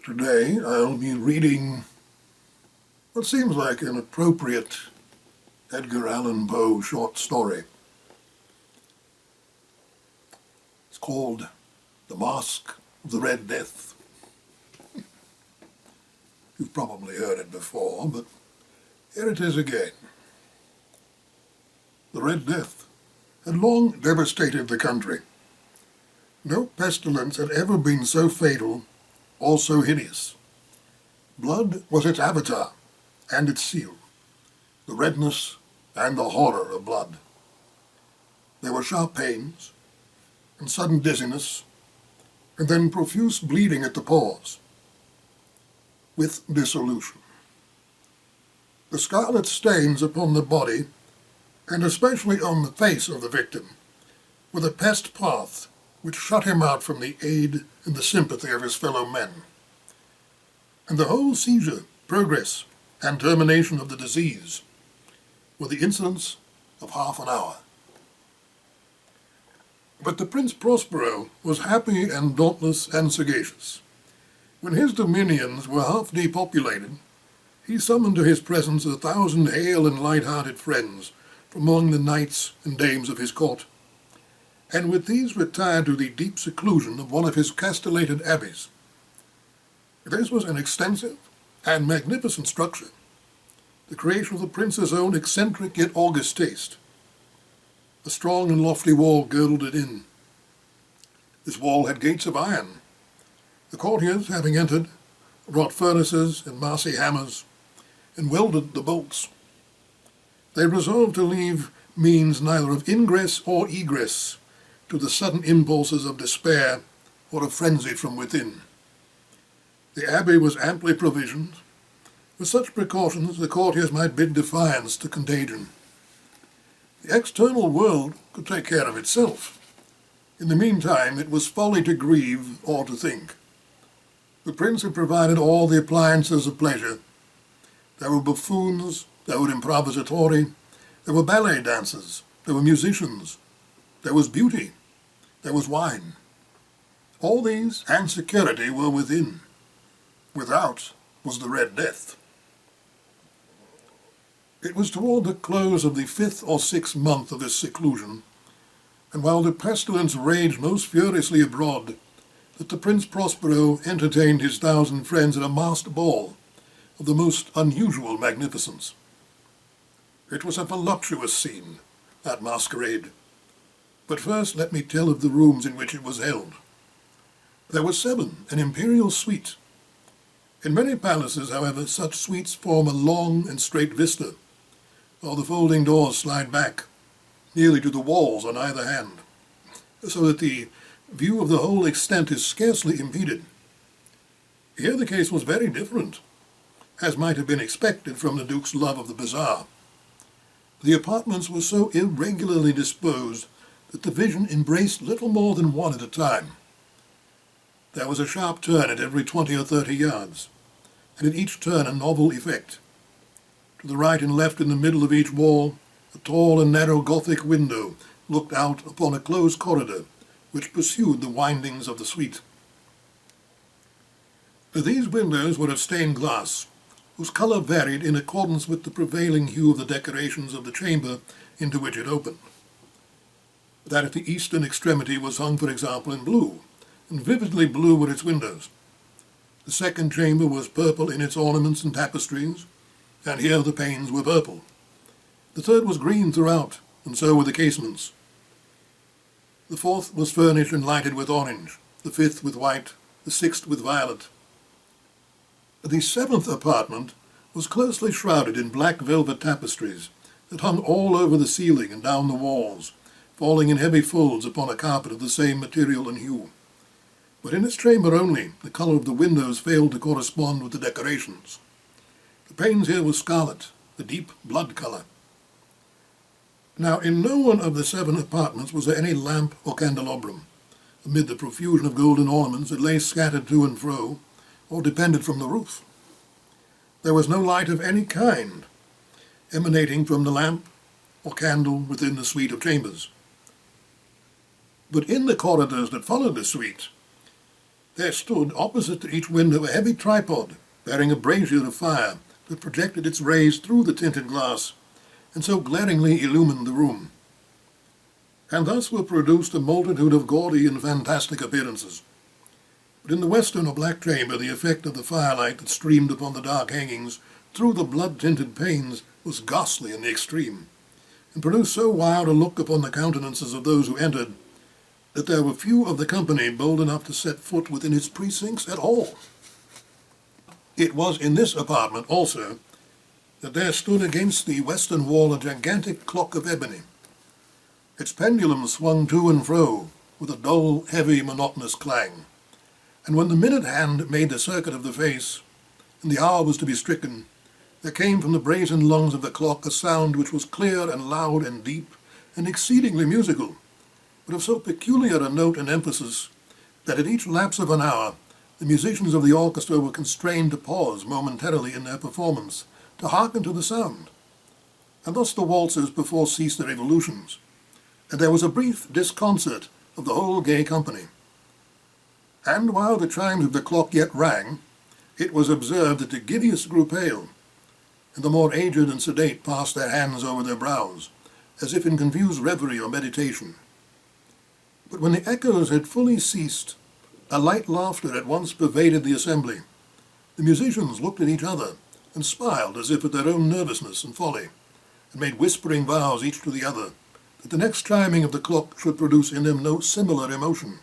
Today I'll be reading what seems like an appropriate Edgar Allan Poe short story. It's called The Masque of the Red Death. You've probably heard it before, but here it is again. The Red Death had long devastated the country. No pestilence had ever been so fatal or so hideous. Blood was its avatar and its seal, the redness and the horror of blood. There were sharp pains and sudden dizziness, and then profuse bleeding at the pores, with dissolution. The scarlet stains upon the body, and especially on the face of the victim, were the pest path which shut him out from the aid and the sympathy of his fellow men. And the whole seizure, progress, and termination of the disease were the incidents of half an hour. But the Prince Prospero was happy and dauntless and sagacious. When his dominions were half depopulated, he summoned to his presence 1,000 hale and light-hearted friends from among the knights and dames of his court, and with these retired to the deep seclusion of one of his castellated abbeys. This was an extensive and magnificent structure, the creation of the prince's own eccentric yet august taste. A strong and lofty wall girdled it in. This wall had gates of iron. The courtiers, having entered, brought furnaces and Masque hammers, and welded the bolts. They resolved to leave means neither of ingress or egress to the sudden impulses of despair or of frenzy from within. The abbey was amply provisioned. With such precautions, the courtiers might bid defiance to contagion. The external world could take care of itself. In the meantime, it was folly to grieve or to think. The prince had provided all the appliances of pleasure. There were buffoons, there were improvisatori, there were ballet dancers, there were musicians, there was beauty, there was wine. All these and security were within. Without was the Red Death. It was toward the close of the 5th or 6th month of this seclusion, and while the pestilence raged most furiously abroad, that the Prince Prospero entertained his 1,000 friends at a masked ball of the most unusual magnificence. It was a voluptuous scene, that masquerade. But first let me tell of the rooms in which it was held. There were 7, an imperial suite. In many palaces, however, such suites form a long and straight vista, while the folding doors slide back, nearly to the walls on either hand, so that the view of the whole extent is scarcely impeded. Here the case was very different, as might have been expected from the Duke's love of the bizarre. The apartments were so irregularly disposed that the vision embraced little more than one at a time. There was a sharp turn at every 20 or 30 yards, and at each turn a novel effect. To the right and left in the middle of each wall, a tall and narrow Gothic window looked out upon a closed corridor which pursued the windings of the suite. These windows were of stained glass, whose colour varied in accordance with the prevailing hue of the decorations of the chamber into which it opened. That at the eastern extremity was hung, for example, in blue, and vividly blue were its windows. The second chamber was purple in its ornaments and tapestries, and here the panes were purple. The third was green throughout, and so were the casements. The fourth was furnished and lighted with orange, the fifth with white, the sixth with violet. The 7th apartment was closely shrouded in black velvet tapestries that hung all over the ceiling and down the walls, falling in heavy folds upon a carpet of the same material and hue. But in its chamber only, the colour of the windows failed to correspond with the decorations. The panes here were scarlet, the deep blood colour. Now, in no one of the 7 apartments was there any lamp or candelabrum, amid the profusion of golden ornaments that lay scattered to and fro, or depended from the roof. There was no light of any kind emanating from the lamp or candle within the suite of chambers. But in the corridors that followed the suite, There stood opposite to each window a heavy tripod bearing a brazier of fire that projected its rays through the tinted glass and so glaringly illumined the room. And thus were produced a multitude of gaudy and fantastic appearances. But in the western or black chamber the effect of the firelight that streamed upon the dark hangings through the blood-tinted panes was ghastly in the extreme, and produced so wild a look upon the countenances of those who entered, that there were few of the company bold enough to set foot within its precincts at all. It was in this apartment also that there stood against the western wall a gigantic clock of ebony. Its pendulum swung to and fro with a dull, heavy, monotonous clang, and when the minute hand made the circuit of the face, and the hour was to be stricken, there came from the brazen lungs of the clock a sound which was clear and loud and deep and exceedingly musical, but of so peculiar a note and emphasis that at each lapse of an hour the musicians of the orchestra were constrained to pause momentarily in their performance to hearken to the sound. And thus the waltzers perforce ceased their evolutions, and there was a brief disconcert of the whole gay company. And while the chimes of the clock yet rang, it was observed that the giddiest grew pale, and the more aged and sedate passed their hands over their brows, as if in confused reverie or meditation. But when the echoes had fully ceased, a light laughter at once pervaded the assembly. The musicians looked at each other, and smiled as if at their own nervousness and folly, and made whispering vows each to the other, that the next chiming of the clock should produce in them no similar emotion.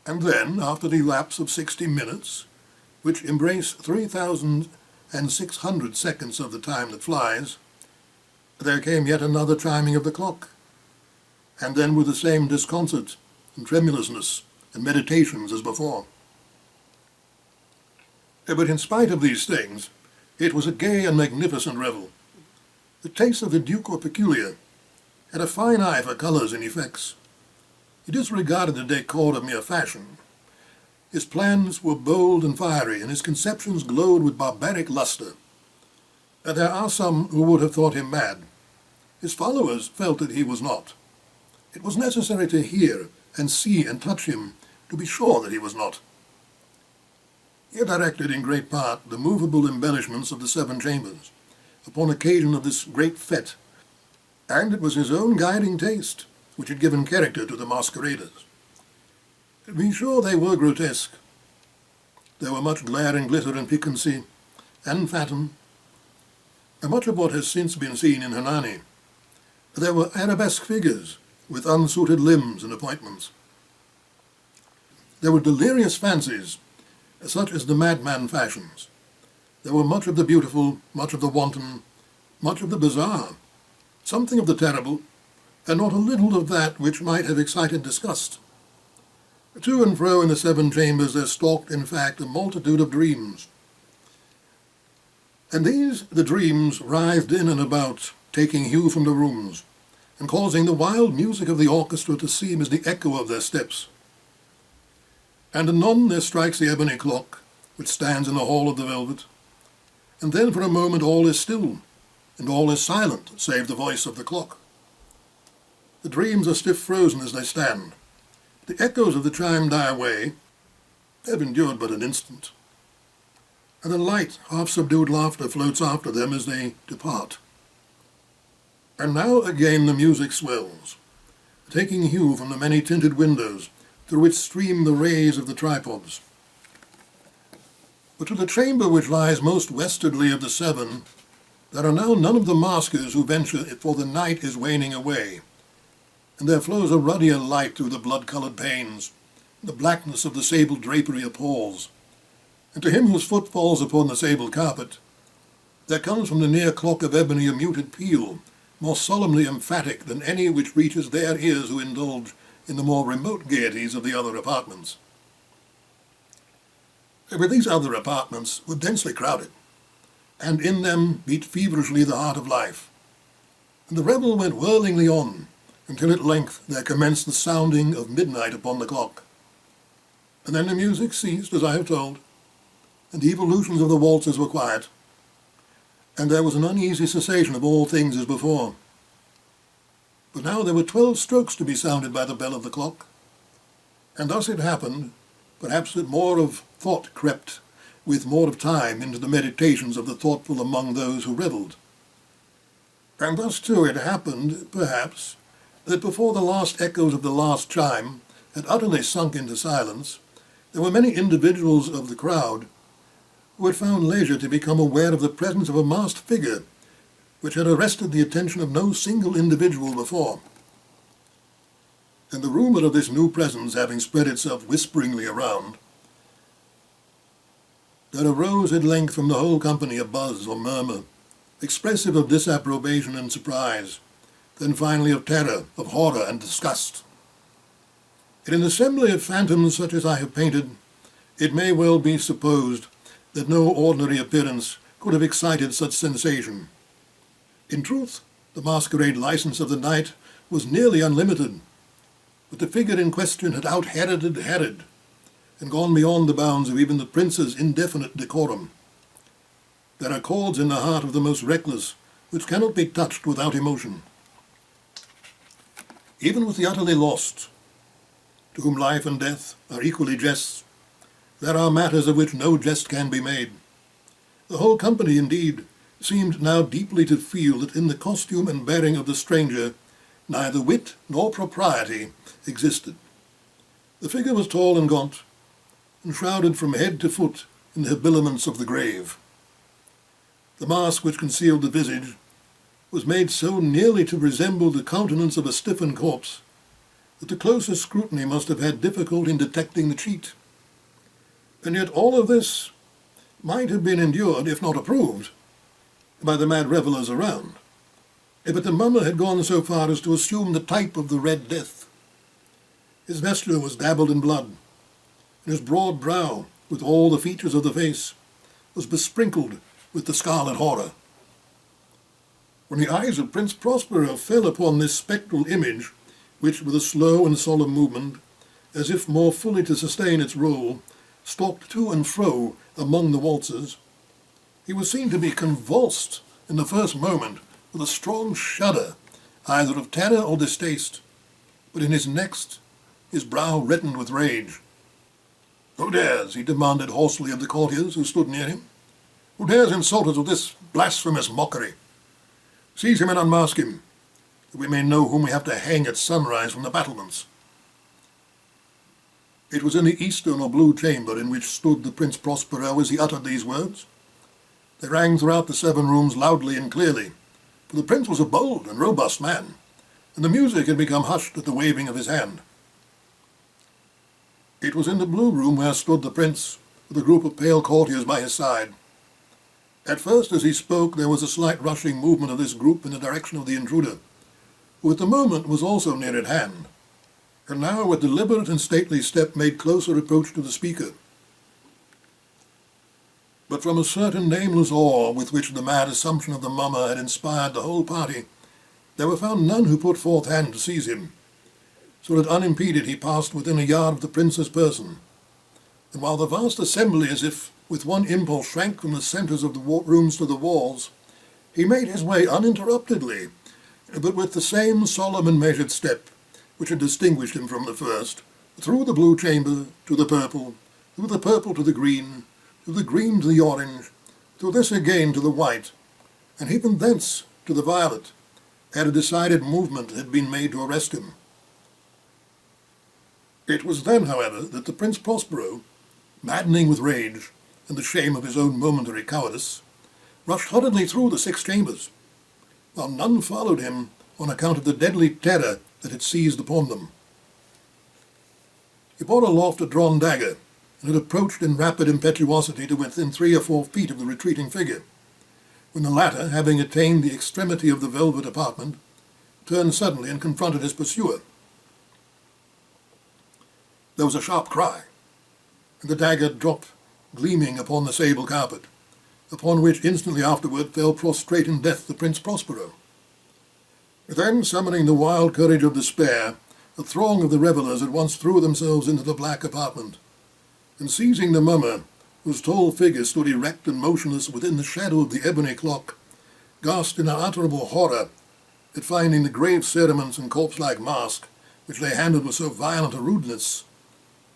And then, after the lapse of 60 minutes, which embrace 3,600 seconds of the time that flies, there came yet another chiming of the clock, and then with the same disconcert and tremulousness and meditations as before. But in spite of these things, it was a gay and magnificent revel. The taste of the Duke were peculiar, had a fine eye for colours and effects. He disregarded the decor of mere fashion. His plans were bold and fiery, and his conceptions glowed with barbaric lustre. And there are some who would have thought him mad. His followers felt that he was not. It was necessary to hear and see and touch him to be sure that he was not. He had directed in great part the movable embellishments of the 7 chambers, upon occasion of this great fete, and it was his own guiding taste which had given character to the masqueraders. To be sure they were grotesque. There were much glare and glitter and piquancy, and phantom, and much of what has since been seen in Hernani. There were arabesque figures, with unsuited limbs and appointments. There were delirious fancies, such as the madman fashions. There were much of the beautiful, much of the wanton, much of the bizarre, something of the terrible, and not a little of that which might have excited disgust. To and fro in the 7 chambers there stalked, in fact, a multitude of dreams. And these, the dreams, writhed in and about, taking hue from the rooms, and causing the wild music of the orchestra to seem as the echo of their steps. And anon there strikes the ebony clock, which stands in the hall of the velvet, and then for a moment all is still, and all is silent, save the voice of the clock. The dreams are stiff frozen as they stand. The echoes of the chime die away, have endured but an instant, and a light, half-subdued laughter floats after them as they depart. And now again the music swells, taking hue from the many tinted windows through which stream the rays of the tripods. But to the chamber which lies most westwardly of the 7, there are now none of the maskers who venture, for the night is waning away, and there flows a ruddier light through the blood-coloured panes. The blackness of the sable drapery appalls, and to him whose foot falls upon the sable carpet, there comes from the near clock of ebony a muted peal, more solemnly emphatic than any which reaches their ears who indulge in the more remote gaieties of the other apartments. But these other apartments were densely crowded, and in them beat feverishly the heart of life, and the revel went whirlingly on, until at length there commenced the sounding of midnight upon the clock. And then the music ceased, as I have told, and the evolutions of the waltzers were quiet, and there was an uneasy cessation of all things as before. But now there were 12 strokes to be sounded by the bell of the clock, and thus it happened, perhaps that more of thought crept with more of time into the meditations of the thoughtful among those who revelled. And thus too it happened, perhaps, that before the last echoes of the last chime had utterly sunk into silence, there were many individuals of the crowd who had found leisure to become aware of the presence of a masked figure which had arrested the attention of no single individual before. And the rumour of this new presence having spread itself whisperingly around, there arose at length from the whole company a buzz or murmur, expressive of disapprobation and surprise, then finally of terror, of horror and disgust. In an assembly of phantoms such as I have painted, it may well be supposed that no ordinary appearance could have excited such sensation. In truth, the masquerade license of the night was nearly unlimited, but the figure in question had out-Heroded Herod, and gone beyond the bounds of even the prince's indefinite decorum. There are chords in the heart of the most reckless which cannot be touched without emotion. Even with the utterly lost, to whom life and death are equally jests, there are matters of which no jest can be made. The whole company, indeed, seemed now deeply to feel that in the costume and bearing of the stranger neither wit nor propriety existed. The figure was tall and gaunt, and shrouded from head to foot in the habiliments of the grave. The mask which concealed the visage was made so nearly to resemble the countenance of a stiffened corpse that the closest scrutiny must have had difficulty in detecting the cheat. And yet all of this might have been endured, if not approved, by the mad revellers around. But the mummer had gone so far as to assume the type of the Red Death. His vesture was dabbled in blood, and his broad brow, with all the features of the face, was besprinkled with the scarlet horror. When the eyes of Prince Prospero fell upon this spectral image, which, with a slow and solemn movement, as if more fully to sustain its role, stalked to and fro among the waltzers, he was seen to be convulsed in the first moment with a strong shudder, either of terror or distaste, but in his next, his brow reddened with rage. "Who dares?" he demanded hoarsely of the courtiers who stood near him. "Who dares insult us with this blasphemous mockery? Seize him and unmask him, that we may know whom we have to hang at sunrise from the battlements." It was in the eastern or blue chamber in which stood the Prince Prospero as he uttered these words. They rang throughout the 7 rooms loudly and clearly, for the prince was a bold and robust man, and the music had become hushed at the waving of his hand. It was in the blue room where stood the prince, with a group of pale courtiers by his side. At first, as he spoke, there was a slight rushing movement of this group in the direction of the intruder, who at the moment was also near at hand, and now with deliberate and stately step made closer approach to the speaker. But from a certain nameless awe with which the mad assumption of the mummer had inspired the whole party, there were found none who put forth hand to seize him, so that unimpeded he passed within a yard of the prince's person. And while the vast assembly, as if with one impulse, shrank from the centres of the rooms to the walls, he made his way uninterruptedly, but with the same solemn and measured step which had distinguished him from the first, through the blue chamber to the purple, through the purple to the green to the orange, through this again to the white, and even thence to the violet, ere a decided movement had been made to arrest him. It was then, however, that the Prince Prospero, maddening with rage and the shame of his own momentary cowardice, rushed hurriedly through the 6 chambers, while none followed him on account of the deadly terror that had seized upon them. He bore aloft a drawn dagger, and had approached in rapid impetuosity to within 3 or 4 feet of the retreating figure, when the latter, having attained the extremity of the velvet apartment, turned suddenly and confronted his pursuer. There was a sharp cry, and the dagger dropped, gleaming upon the sable carpet, upon which instantly afterward fell prostrate in death the Prince Prospero. Then, summoning the wild courage of despair, a throng of the revellers at once threw themselves into the black apartment, and seizing the mummer, whose tall figure stood erect and motionless within the shadow of the ebony clock, gasped in unutterable horror at finding the grave cerements and corpse-like mask, which they handled with so violent a rudeness,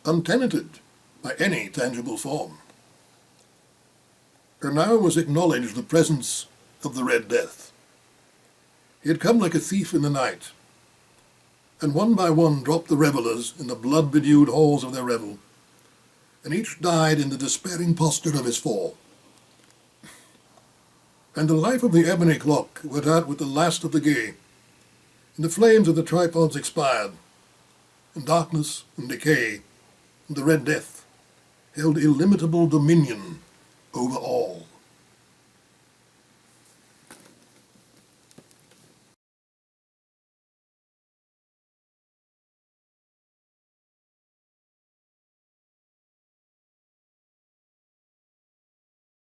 untenanted by any tangible form. And now was acknowledged the presence of the Red Death. He had come like a thief in the night, and one by one dropped the revellers in the blood-bedewed halls of their revel, and each died in the despairing posture of his fall. And the life of the ebony clock went out with the last of the gay, and the flames of the tripods expired, and darkness and decay and the Red Death held illimitable dominion over all.